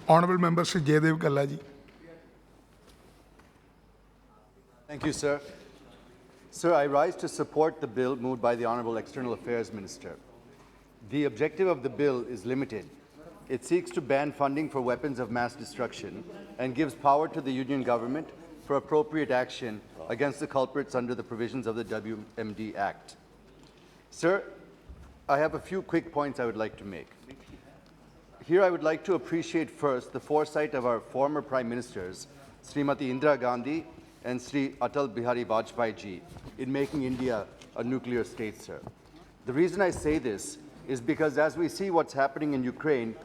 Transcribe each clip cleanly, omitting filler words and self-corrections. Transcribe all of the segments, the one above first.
Honourable Member Sri Jayadev Galla ji. Thank you, sir. Sir, I rise to support the bill moved by the Honourable External Affairs Minister. The objective of the bill is limited. It seeks to ban funding for weapons of mass destruction and gives power to the Union government for appropriate action against the culprits under the provisions of the WMD Act. Sir, I have a few quick points I would like to make. Here I would like to appreciate first the foresight of our former Prime Ministers, Srimati Indira Gandhi and Sri Atal Bihari Vajpayee ji, in making India a nuclear state, sir. The reason I say this is because as we see what's happening in Ukraine,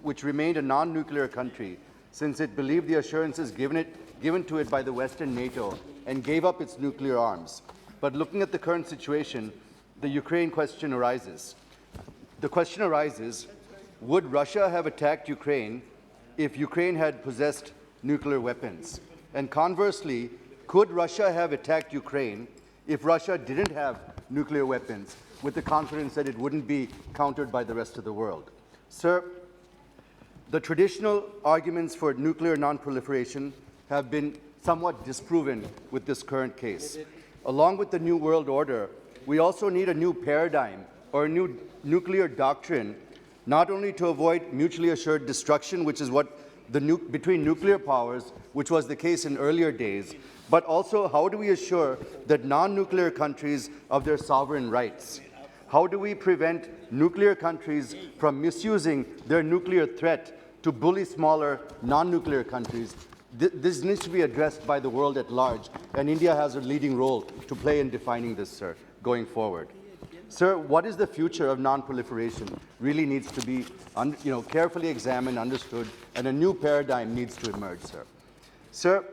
which remained a non-nuclear country since it believed the assurances given to it by the Western NATO and gave up its nuclear arms. But looking at the current situation, the Ukraine question arises. The question arises, would Russia have attacked Ukraine if Ukraine had possessed nuclear weapons? And conversely, could Russia have attacked Ukraine if Russia didn't have nuclear weapons with the confidence that it wouldn't be countered by the rest of the world? Sir, the traditional arguments for nuclear non-proliferation have been somewhat disproven with this current case. Along with the New World Order, we also need a new paradigm or a new nuclear doctrine, not only to avoid mutually assured destruction, which is what between nuclear powers, which was the case in earlier days, but also how do we assure that non-nuclear countries of their sovereign rights? How do we prevent nuclear countries from misusing their nuclear threat to bully smaller non-nuclear countries? This needs to be addressed by the world at large, and India has a leading role to play in defining this, sir, going forward. Sir, what is the future of non-proliferation really needs to be carefully examined, understood, and a new paradigm needs to emerge, sir. Sir,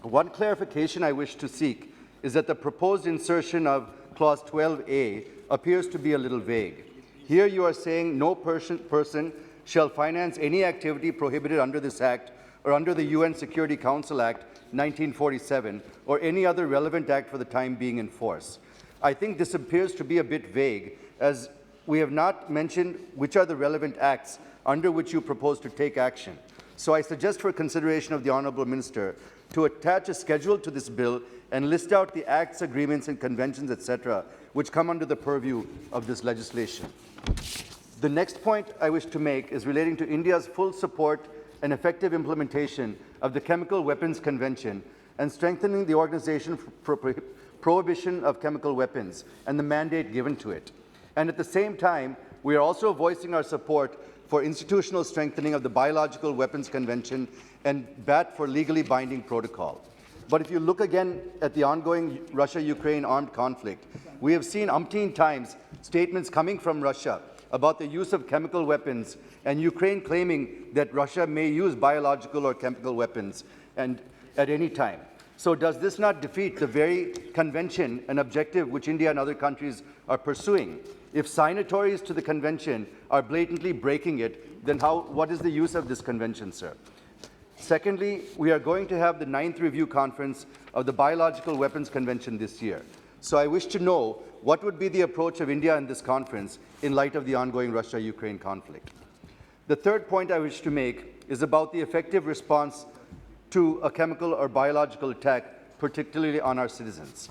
one clarification I wish to seek is that the proposed insertion of Clause 12A appears to be a little vague. Here you are saying no person shall finance any activity prohibited under this Act or under the UN Security Council Act 1947 or any other relevant act for the time being in force. I think this appears to be a bit vague, as we have not mentioned which are the relevant acts under which you propose to take action. So I suggest for consideration of the Honourable Minister to attach a schedule to this bill and list out the acts, agreements and conventions, etc., which come under the purview of this legislation. The next point I wish to make is relating to India's full support and effective implementation of the Chemical Weapons Convention and strengthening the Organization for Prohibition of Chemical Weapons and the mandate given to it. And at the same time, we are also voicing our support for institutional strengthening of the Biological Weapons Convention and BAT for legally binding protocol. But if you look again at the ongoing Russia-Ukraine armed conflict, we have seen umpteen times statements coming from Russia about the use of chemical weapons and Ukraine claiming that Russia may use biological or chemical weapons and at any time. So does this not defeat the very convention and objective which India and other countries are pursuing? If signatories to the convention are blatantly breaking it, then what is the use of this convention, sir? Secondly, we are going to have the 9th Review Conference of the Biological Weapons Convention this year. So I wish to know what would be the approach of India in this conference in light of the ongoing Russia-Ukraine conflict. The third point I wish to make is about the effective response to a chemical or biological attack, particularly on our citizens.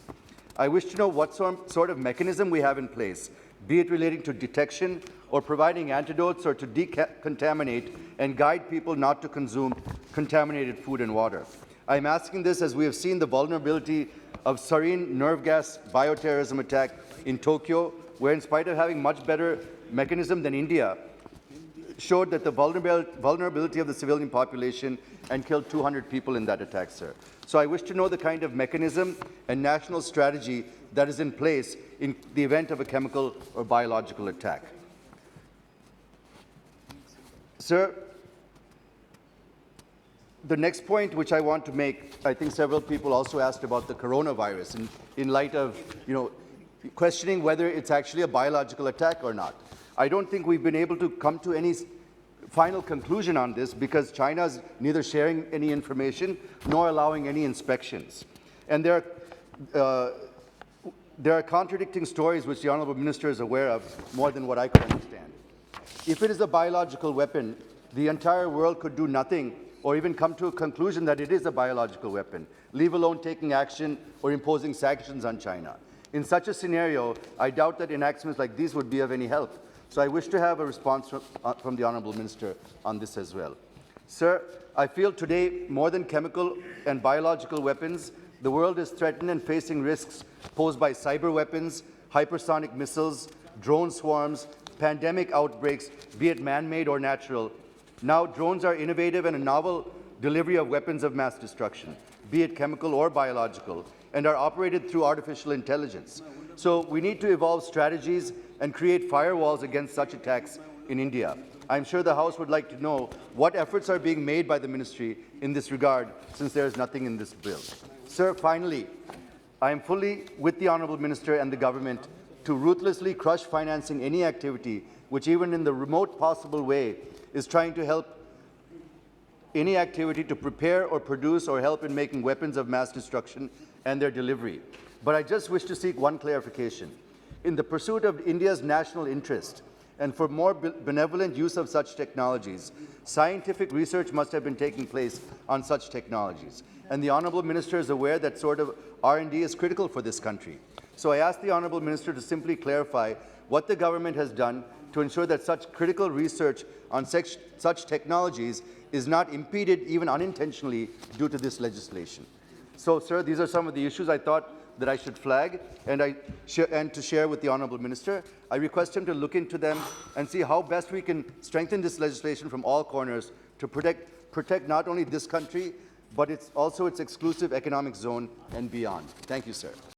I wish to know what sort of mechanism we have in place, be it relating to detection or providing antidotes or to decontaminate and guide people not to consume contaminated food and water. I'm asking this as we have seen the vulnerability of sarin nerve gas bioterrorism attack in Tokyo, where in spite of having much better mechanism than India, showed that the vulnerability of the civilian population and killed 200 people in that attack, sir. So I wish to know the kind of mechanism and national strategy that is in place in the event of a chemical or biological attack. Sir, the next point which I want to make, I think several people also asked about the coronavirus in light of, questioning whether it's actually a biological attack or not. I don't think we've been able to come to any final conclusion on this because China is neither sharing any information nor allowing any inspections. And there are contradicting stories which the Honourable Minister is aware of more than what I could understand. If it is a biological weapon, the entire world could do nothing or even come to a conclusion that it is a biological weapon, leave alone taking action or imposing sanctions on China. In such a scenario, I doubt that enactments like these would be of any help. So I wish to have a response from the Honourable Minister on this as well. Sir, I feel today, more than chemical and biological weapons, the world is threatened and facing risks posed by cyber weapons, hypersonic missiles, drone swarms, pandemic outbreaks, be it man-made or natural. Now, drones are innovative and a novel delivery of weapons of mass destruction, be it chemical or biological, and are operated through artificial intelligence. So we need to evolve strategies and create firewalls against such attacks in India. I'm sure the House would like to know what efforts are being made by the Ministry in this regard, since there is nothing in this bill. Sir, finally, I am fully with the Honourable Minister and the Government to ruthlessly crush financing any activity which, even in the remote possible way, is trying to help any activity to prepare or produce or help in making weapons of mass destruction and their delivery. But I just wish to seek one clarification. In the pursuit of India's national interest and for more benevolent use of such technologies, scientific research must have been taking place on such technologies. And the Honourable Minister is aware that sort of R&D is critical for this country. So I ask the Honourable Minister to simply clarify what the government has done to ensure that such critical research on such technologies is not impeded, even unintentionally, due to this legislation. So, sir, these are some of the issues I thought that I should flag and to share with the Honourable Minister. I request him to look into them and see how best we can strengthen this legislation from all corners to protect not only this country, but also its exclusive economic zone and beyond. Thank you, sir.